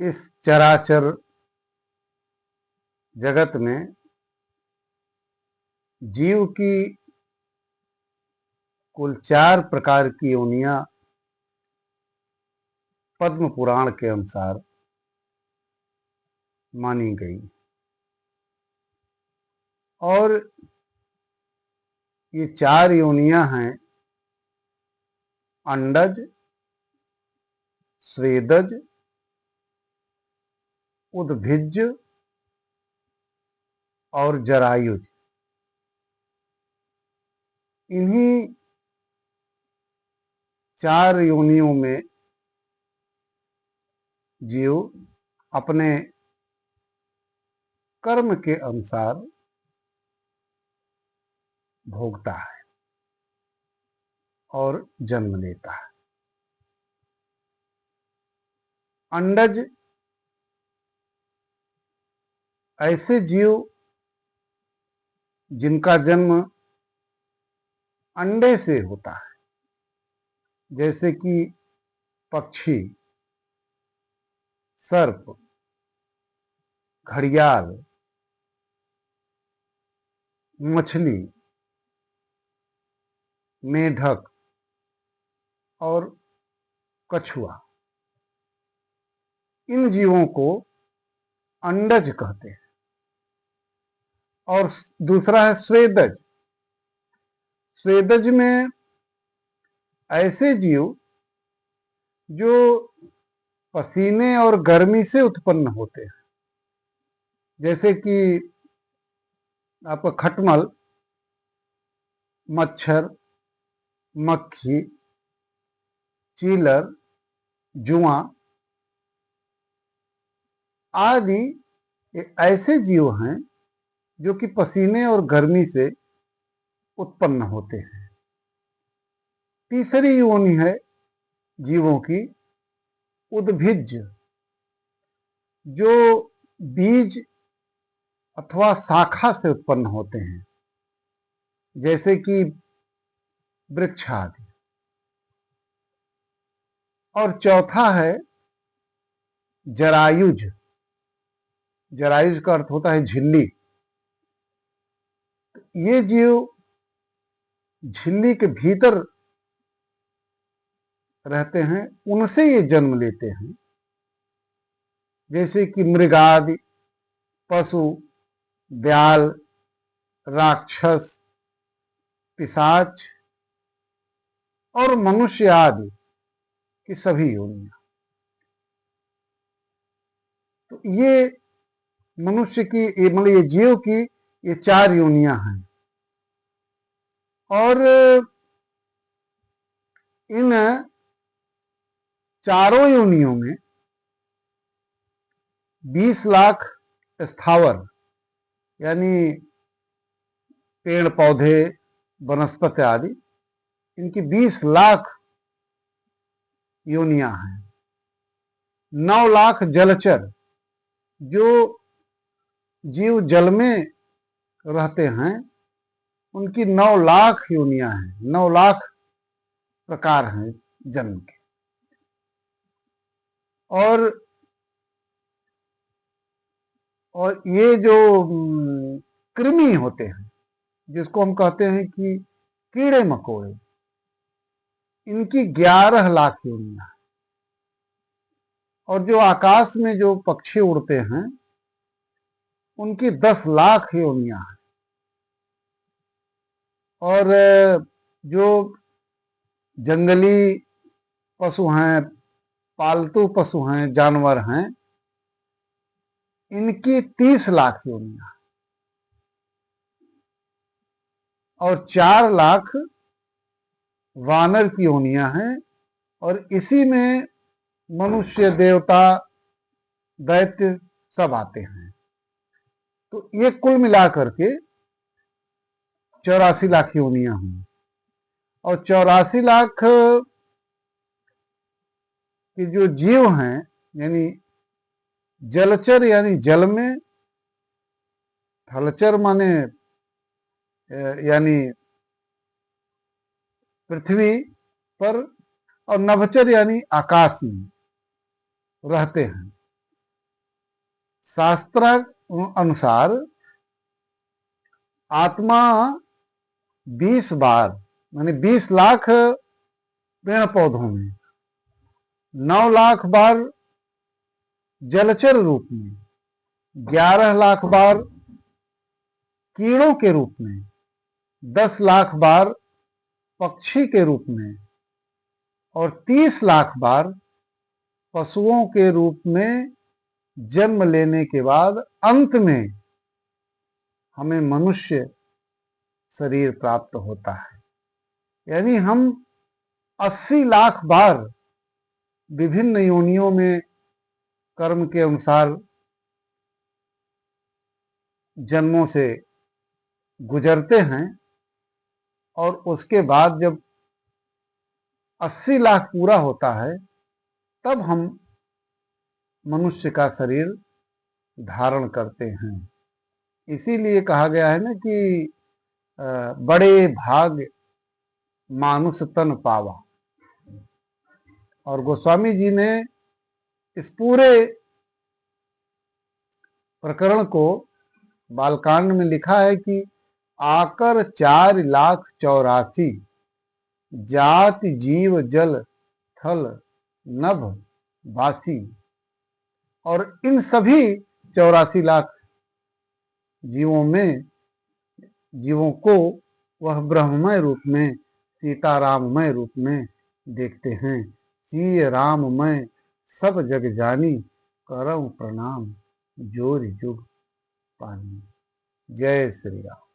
इस चराचर जगत में जीव की कुल 4 प्रकार की योनियां पद्म पुराण के अनुसार मानी गई और ये 4 योनियां हैं अंडज, स्वेदज, उद्भिज और जरायुज। इन्हीं 4 योनियों में जीव अपने कर्म के अनुसार भोगता है और जन्म लेता है। अंडज ऐसे जीव जिनका जन्म अंडे से होता है, जैसे कि पक्षी, सर्प, घड़ियाल, मछली, मेढक और कछुआ। इन जीवों को अंडज कहते हैं। और दूसरा है स्वेदज। स्वेदज में ऐसे जीव जो पसीने और गर्मी से उत्पन्न होते हैं, जैसे कि आपका खटमल, मच्छर, मक्खी, चीलर, जुआ आदि। ये ऐसे जीव हैं जो कि पसीने और गर्मी से उत्पन्न होते हैं। तीसरी योनि है जीवों की उद्भिज, जो बीज अथवा शाखा से उत्पन्न होते हैं, जैसे कि वृक्ष आदि। और चौथा है जरायुज। जरायुज का अर्थ होता है झिल्ली। ये जीव झिल्ली के भीतर रहते हैं, उनसे ये जन्म लेते हैं, जैसे कि मृगादि, पशु, ब्याल, राक्षस, पिशाच और मनुष्य आदि की सभी योनियां। तो ये मनुष्य की, मतलब ये जीव की ये 4 योनियां हैं। और इन चारों योनियों में 20 लाख स्थावर यानी पेड़ पौधे, वनस्पति आदि, इनकी 20 लाख योनियां हैं। 9 लाख जलचर, जो जीव जल में रहते हैं, उनकी 9 लाख योनियां हैं। 9 लाख प्रकार हैं जन्म के। और ये जो कृमि होते हैं, जिसको हम कहते हैं कि कीड़े मकोड़े, इनकी 11 लाख योनियां। और जो आकाश में जो पक्षी उड़ते हैं, उनकी 10 लाख योनियां हैं। और जो जंगली पशु हैं, पालतू पशु हैं, जानवर हैं, इनकी 30 लाख योनियां और 4 लाख वानर की योनियां हैं। और इसी में मनुष्य, देवता, दैत्य सब आते हैं। तो ये कुल मिलाकर के 84 लाख योनियां हुई। और 84 लाख के जो जीव हैं, यानी जलचर यानी जल में, थलचर माने यानी पृथ्वी पर, और नभचर यानी आकाश में रहते हैं। शास्त्र अनुसार आत्मा 20 बार माने 20 लाख पेड़ पौधों में, 9 लाख बार जलचर रूप में, 11 लाख बार कीड़ों के रूप में, 10 लाख बार पक्षी के रूप में और 30 लाख बार पशुओं के रूप में जन्म लेने के बाद अंत में हमें मनुष्य शरीर प्राप्त होता है। यानी हम 80 लाख बार विभिन्न योनियों में कर्म के अनुसार जन्मों से गुजरते हैं और उसके बाद जब 80 लाख पूरा होता है तब हम मनुष्य का शरीर धारण करते हैं। इसीलिए कहा गया है ना कि बड़े भाग मानुष तन पावा। और गोस्वामी जी ने इस पूरे प्रकरण को बालकांड में लिखा है कि आकर 4,84,000 जाति जीव जल थल नभ वासी, और इन सभी 84 लाख जीवों को वह ब्रह्ममय रूप में, सीताराममय रूप में देखते हैं। सीय राममय सब जग जानी, करऊं प्रणाम जोर जुग पानी। जय श्री राम।